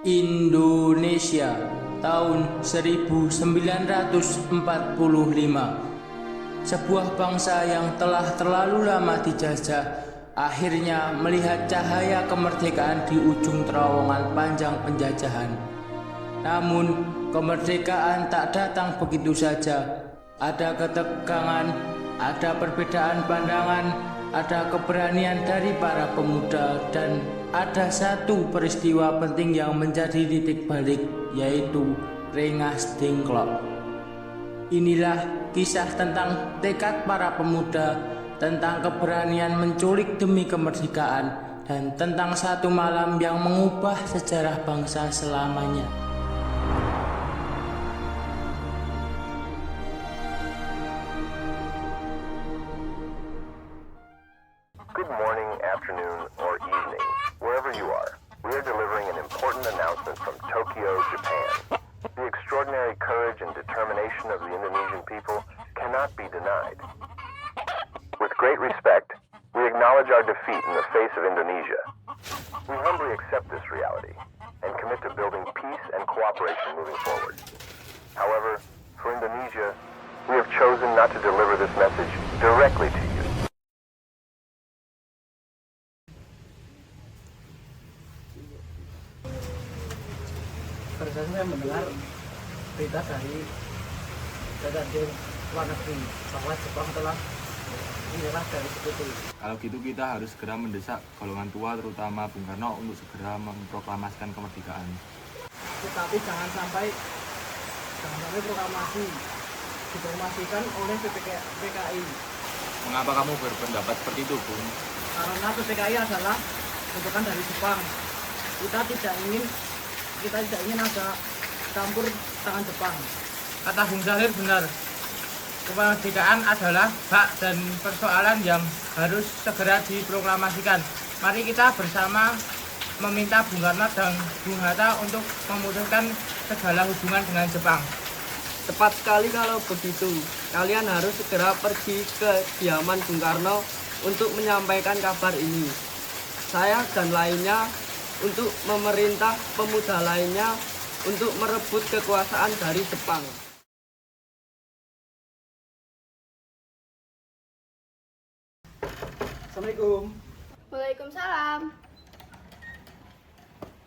Indonesia tahun 1945. Sebuah bangsa yang telah terlalu lama dijajah akhirnya melihat cahaya kemerdekaan di ujung terowongan panjang penjajahan. Namun kemerdekaan tak datang begitu saja. Ada ketegangan, ada perbedaan pandangan, ada keberanian dari para pemuda, dan ada satu peristiwa penting yang menjadi titik balik, yaitu Rengas Dengklok. Inilah kisah tentang tekad para pemuda, tentang keberanian menculik demi kemerdekaan, dan tentang satu malam yang mengubah sejarah bangsa selamanya. Good morning, afternoon, or evening, wherever you are. We are delivering an important announcement from Tokyo, Japan. The extraordinary courage and determination of the Indonesian people cannot be denied. With great respect, we acknowledge our defeat in the face of Indonesia. We humbly accept this reality and commit to building peace and cooperation moving forward. However, for Indonesia, we have chosen not to deliver this message directly to you. Barusan saya mendengar berita dari di luar negeri bahwa Jepang telah menyerah dari sekutu. Kalau gitu kita harus segera mendesak golongan tua terutama Bung Karno untuk segera memproklamasikan kemerdekaan. Tetapi jangan sampai proklamasi dipromosikan oleh PPKI. Mengapa kamu berpendapat seperti itu, Bung? Karena PPKI adalah bentukan dari Jepang. Kita tidak ingin ada campur tangan Jepang. Kata Bung Syahrir benar, kemerdekaan adalah hak dan persoalan yang harus segera diproklamasikan. Mari kita bersama meminta Bung Karno dan Bung Hatta untuk memutuskan segala hubungan dengan Jepang. Tepat sekali kalau begitu. Kalian harus segera pergi ke kediaman Bung Karno untuk menyampaikan kabar ini. Saya dan lainnya untuk memerintah pemuda lainnya untuk merebut kekuasaan dari Jepang. Assalamualaikum. Waalaikumsalam.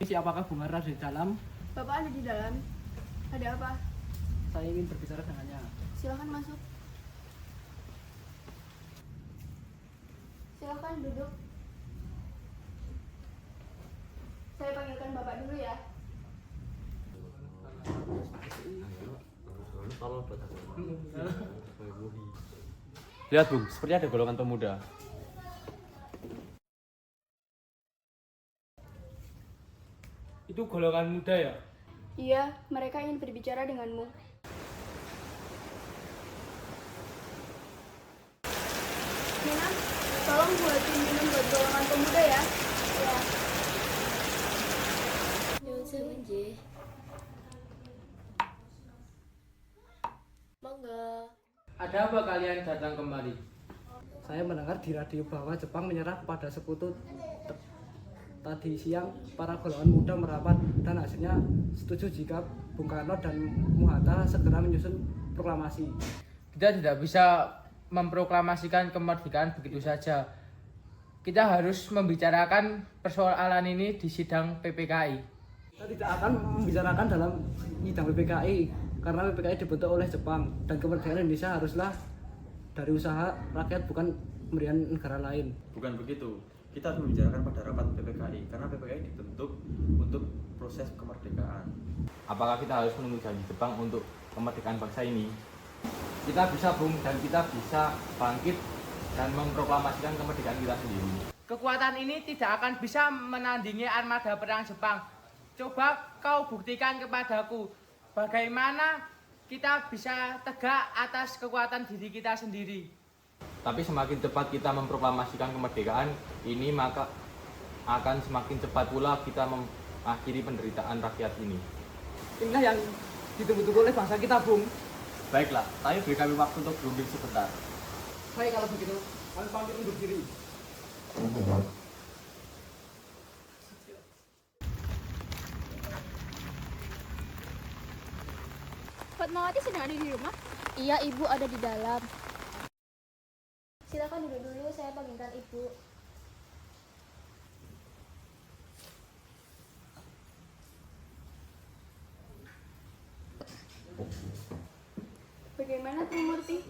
Siapakah Bung Karno di dalam? Bapak ada di dalam. Ada apa? Saya ingin berbicara dengannya. Silakan masuk. Silakan duduk. Saya panggilkan Bapak dulu ya. Lihat, Bung, seperti ada golongan pemuda. Itu golongan muda ya? Iya, mereka ingin berbicara denganmu. Nina, tolong buatin minum buat golongan pemuda ya. Ya. Monggo. Ada apa kalian datang kemari? Saya mendengar di radio bahwa Jepang menyerah kepada sekutu. Tadi siang para golongan muda merapat dan hasilnya setuju jika Bung Karno dan Muhatta segera menyusun proklamasi. Kita tidak bisa memproklamasikan kemerdekaan begitu saja. Kita harus membicarakan persoalan ini di sidang PPKI. Kita tidak akan membicarakan dalam sidang PPKI karena PPKI dibentuk oleh Jepang dan kemerdekaan Indonesia haruslah dari usaha rakyat, bukan pemberian negara lain. Bukan begitu. Kita harus membicarakan pada rapat PPKI karena PPKI dibentuk untuk proses kemerdekaan. Apakah kita harus menunggu janji Jepang untuk kemerdekaan bangsa ini? Kita bisa, Bung, dan kita bisa bangkit dan memproklamasikan kemerdekaan kita sendiri. Kekuatan ini tidak akan bisa menandingi armada perang Jepang. Coba kau buktikan kepadaku bagaimana kita bisa tegak atas kekuatan diri kita sendiri. Tapi semakin cepat kita memproklamasikan kemerdekaan ini, maka akan semakin cepat pula kita mengakhiri penderitaan rakyat ini. Inilah yang ditunggu-tunggu oleh bangsa kita, Bung. Baiklah, tapi beri kami waktu untuk berunding sebentar. Baik kalau begitu, kami pamit undur diri. Fatmawati sedang ada di rumah? Iya, Ibu ada di dalam. Silakan duduk dulu, saya panggilkan Ibu. Bagaimana Trimurti?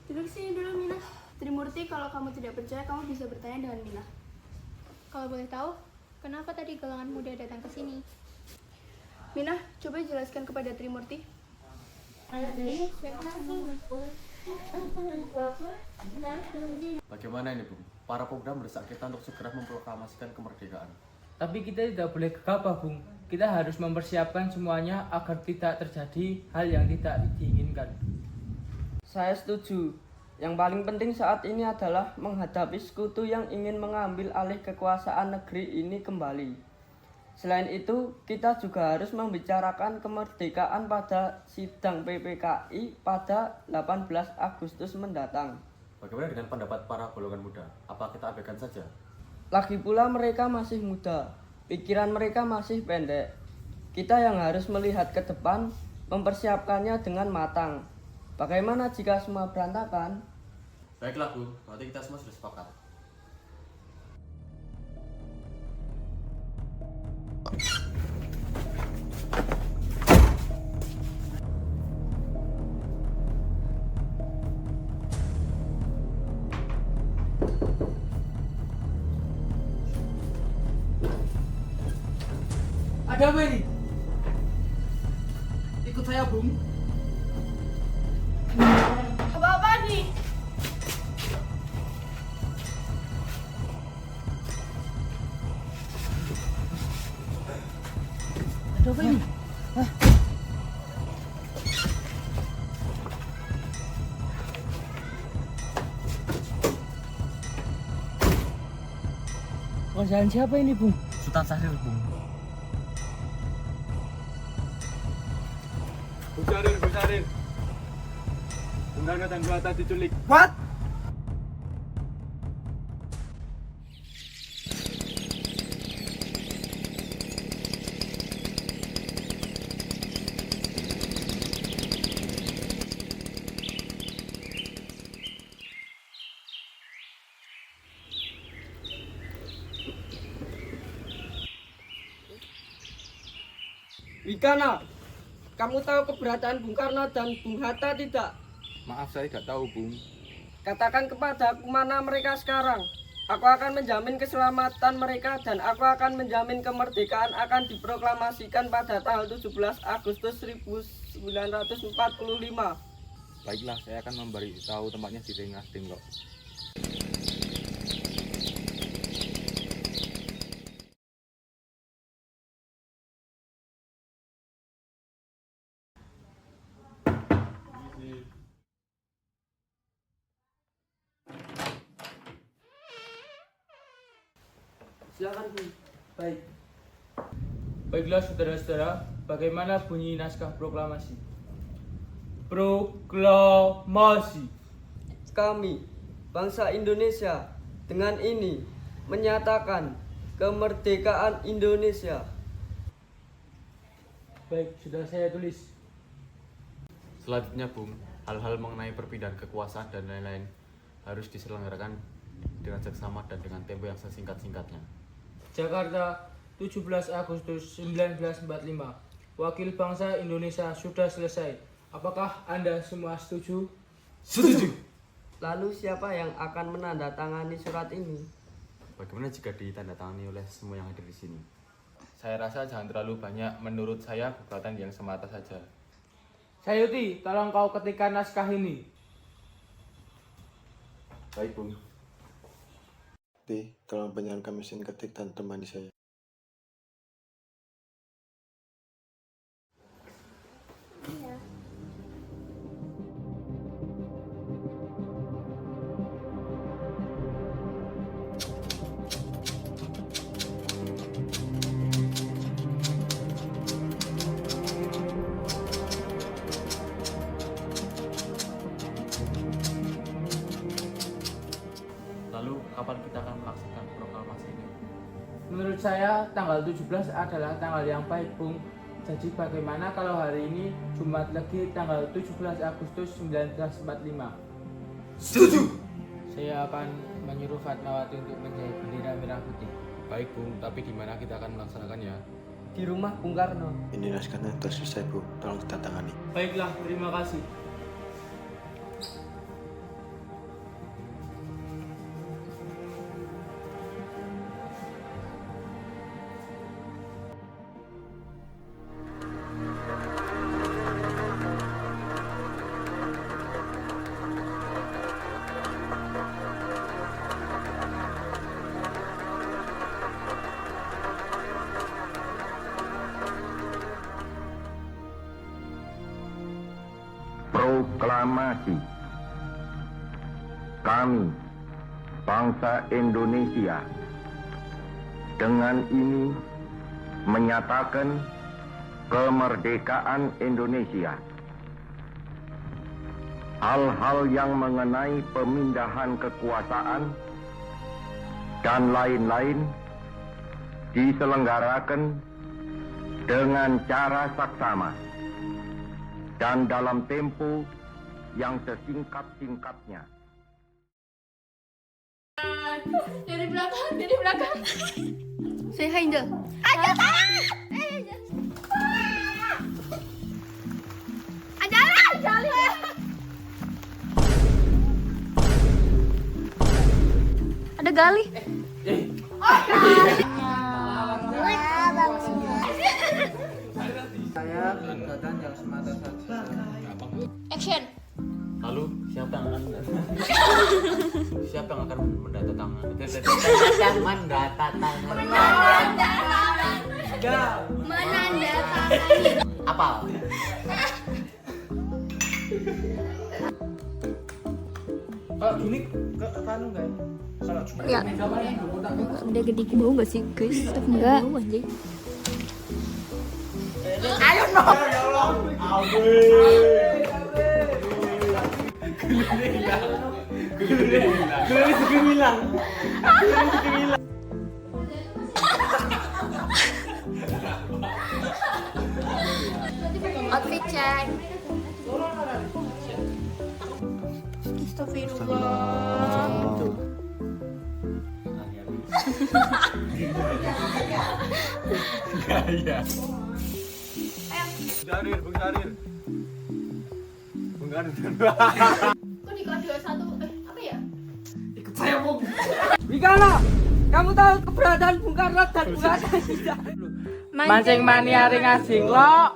Duduk sini dulu, Mina. Trimurti, kalau kamu tidak percaya, kamu bisa bertanya dengan Mina. Kalau boleh tahu, kenapa tadi galangan muda datang ke sini? Mina, coba jelaskan kepada Trimurti. Bagaimana ini, Bung? Para pemuda mendesak kita untuk segera memproklamasikan kemerdekaan. Tapi kita tidak boleh gegabah, Bung. Kita harus mempersiapkan semuanya agar tidak terjadi hal yang tidak diinginkan. Saya setuju. Yang paling penting saat ini adalah menghadapi sekutu yang ingin mengambil alih kekuasaan negeri ini kembali. Selain itu, kita juga harus membicarakan kemerdekaan pada sidang PPKI pada 18 Agustus mendatang. Bagaimana dengan pendapat para golongan muda? Apa kita abaikan saja? Lagi pula mereka masih muda, pikiran mereka masih pendek. Kita yang harus melihat ke depan, mempersiapkannya dengan matang. Bagaimana jika semua berantakan? Baiklah, Bung. Berarti kita semua sudah sepakat. Ada apa ini? Ikut saya, Bung. Apa-apa nih? Ada apa ini? Kerjaan siapa ini, Bung? Sultan Syahrir, Bung. Bu Syahrir. Benar kata gua tadi diculik. What? Wikana, kamu tahu keberadaan Bung Karno dan Bung Hatta tidak? Maaf, saya tidak tahu, Bung. Katakan kepada aku mana mereka sekarang. Aku akan menjamin keselamatan mereka dan aku akan menjamin kemerdekaan akan diproklamasikan pada tanggal 17 Agustus 1945. Baiklah, saya akan memberitahu tempatnya di Rengas Dengklok. Silakan, Bung. Baik. Baiklah saudara-saudara, bagaimana bunyi naskah proklamasi? Proklamasi. Kami, bangsa Indonesia, dengan ini menyatakan kemerdekaan Indonesia. Baik, sudah saya tulis. Selanjutnya, Bung, hal-hal mengenai perpindahan kekuasaan dan lain-lain harus diselenggarakan dengan seksama dan dengan tempo yang sesingkat-singkatnya. Jakarta, 17 Agustus 1945. Wakil bangsa Indonesia sudah selesai. Apakah Anda semua setuju? Setuju. Lalu siapa yang akan menandatangani surat ini? Bagaimana jika ditandatangani oleh semua yang hadir di sini? Saya rasa jangan terlalu banyak. Menurut saya gugatan yang semata saja. Sayuti, tolong kau ketikkan naskah ini. Baik, Bung. Tolong penyanyikan mesin ketik dan temani saya. Lalu kapan kita akan melaksanakan proklamasi ini? Menurut saya tanggal 17 adalah tanggal yang baik, Bung. Jadi bagaimana kalau hari ini Jumat Legi tanggal 17 Agustus 1945? Setuju! Saya akan menyuruh Fatmawati untuk menjahit bendera merah putih. Baik Bung, tapi di mana kita akan melaksanakannya? Di rumah Bung Karno. Ini naskahnya telah selesai, Bu. Tolong ditandatangani. Baiklah, terima kasih. Proklamasi. Kami, bangsa Indonesia, dengan ini menyatakan kemerdekaan Indonesia. Hal-hal yang mengenai pemindahan kekuasaan dan lain-lain diselenggarakan dengan cara saksama dan dalam tempo yang sesingkat-singkatnya. Dari belakang. Say hi, Angel. Angel, ada gali. Saya kegiatan yang semata saja. Action. Lalu siapa yang akan mendatangani? Menandatangani. Apa? Kalau gini ke anu enggak ya? Kalau Ya. Udah gede bau nggak sih guys? Enggak. Bau anjing. Ayo no. Outfit check. Astagfirullah. Kok di kelas 21 apa ya? Wigana, kamu tahu keberadaan Bung Karno dan Bung Hatta tidak? mancing mania ring asing lo.